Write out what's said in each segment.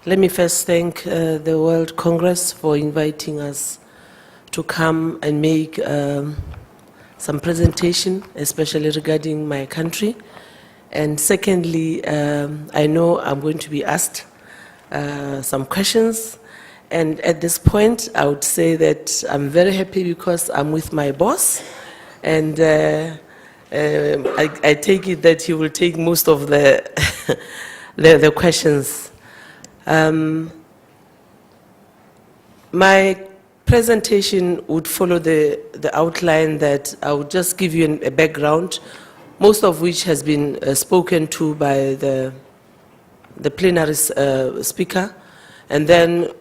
Let me first thank the World Congress for inviting us to come and make some presentation, especially regarding my country. And secondly, I know I'm going to be asked some questions. And at this point, I would say that I'm very happy because I'm with my boss. And I take it that he will take most of the, the questions. My presentation would follow the outline that I would just give you a background, most of which has been spoken to by the plenary speaker, and then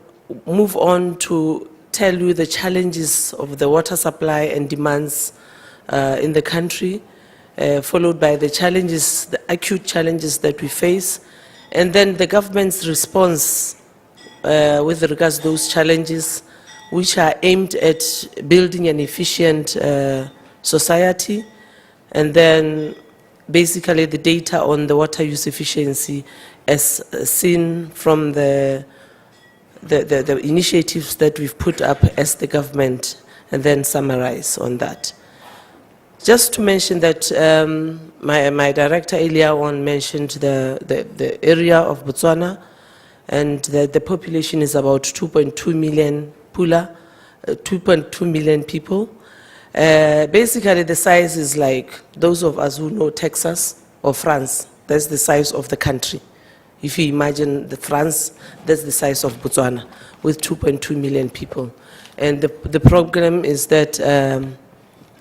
move on to tell you the challenges of the water supply and demands in the country, followed by the challenges, the acute challenges that we face, and then the government's response with regards to those challenges, which are aimed at building an efficient society, and then basically the data on the water use efficiency as seen from the initiatives that we've put up as the government, and then summarize on that. Just to mention that my director earlier on mentioned the area of Botswana, and the population is about 2.2 million pula, 2.2 million people. Basically, the size is like those of us who know Texas or France. That's the size of the country. If you imagine France, that's the size of Botswana with 2.2 million people. And the problem is that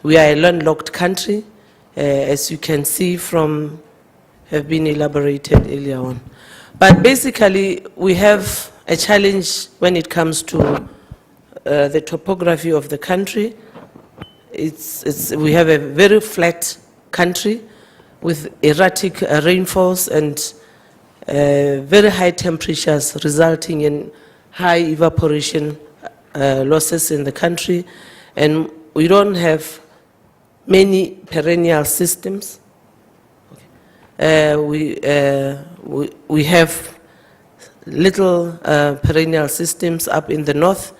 we are a landlocked country, as you can see from, have been elaborated earlier on. But basically, we have a challenge when it comes to the topography of the country. We have a very flat country with erratic rainfalls and very high temperatures, resulting in high evaporation losses in the country. And we don't have many perennial systems. We have little perennial systems up in the north,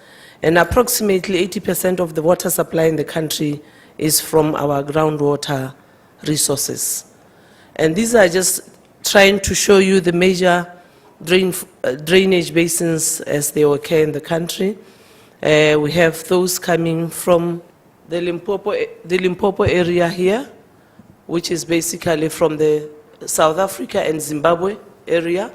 and approximately 80% of the water supply in the country is from our groundwater resources. And these are just trying to show you the major drainage basins as they occur in the country. We have those coming from the Limpopo area here, which is basically from the South Africa and Zimbabwe area.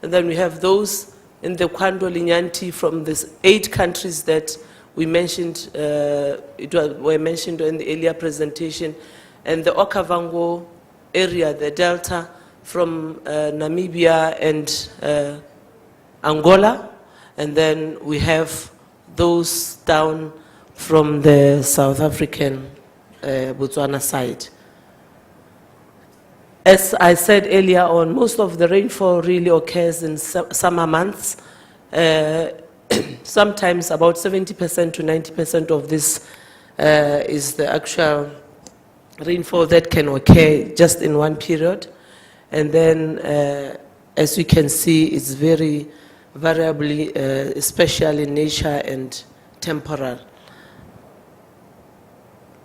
And then we have those in the Kwando Linyanti from the 8 countries that we mentioned, were mentioned in the earlier presentation, and the Okavango area, the delta from Namibia and Angola. And then we have those down from the South African Botswana side. As I said earlier on, most of the rainfall really occurs in summer months. Sometimes about 70% to 90% of this is the actual rainfall that can occur just in one period. And then, as you can see, it's very variably spatial in nature and temporal.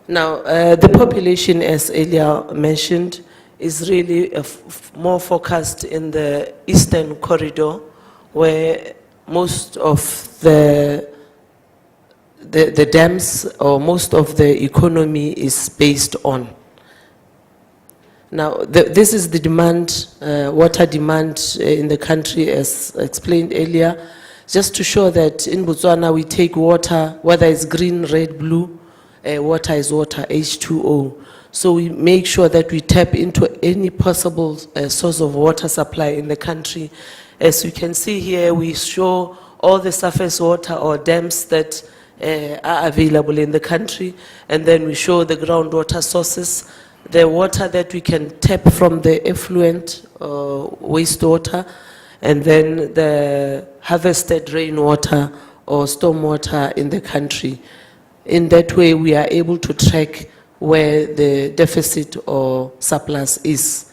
Now, the population, as earlier mentioned, is really more focused in the eastern corridor, where most of the dams or most of the economy is based on. Now, this is the demand, water demand in the country, as explained earlier, just to show that in Botswana we take water, whether it's green, red, blue, water is water, H2O. So we make sure that we tap into any possible source of water supply in the country. As you can see here, we show all the surface water or dams that are available in the country, and then we show the groundwater sources, the water that we can tap from the effluent wastewater, and then the harvested rainwater or stormwater in the country. In that way, we are able to track where the deficit or surplus is.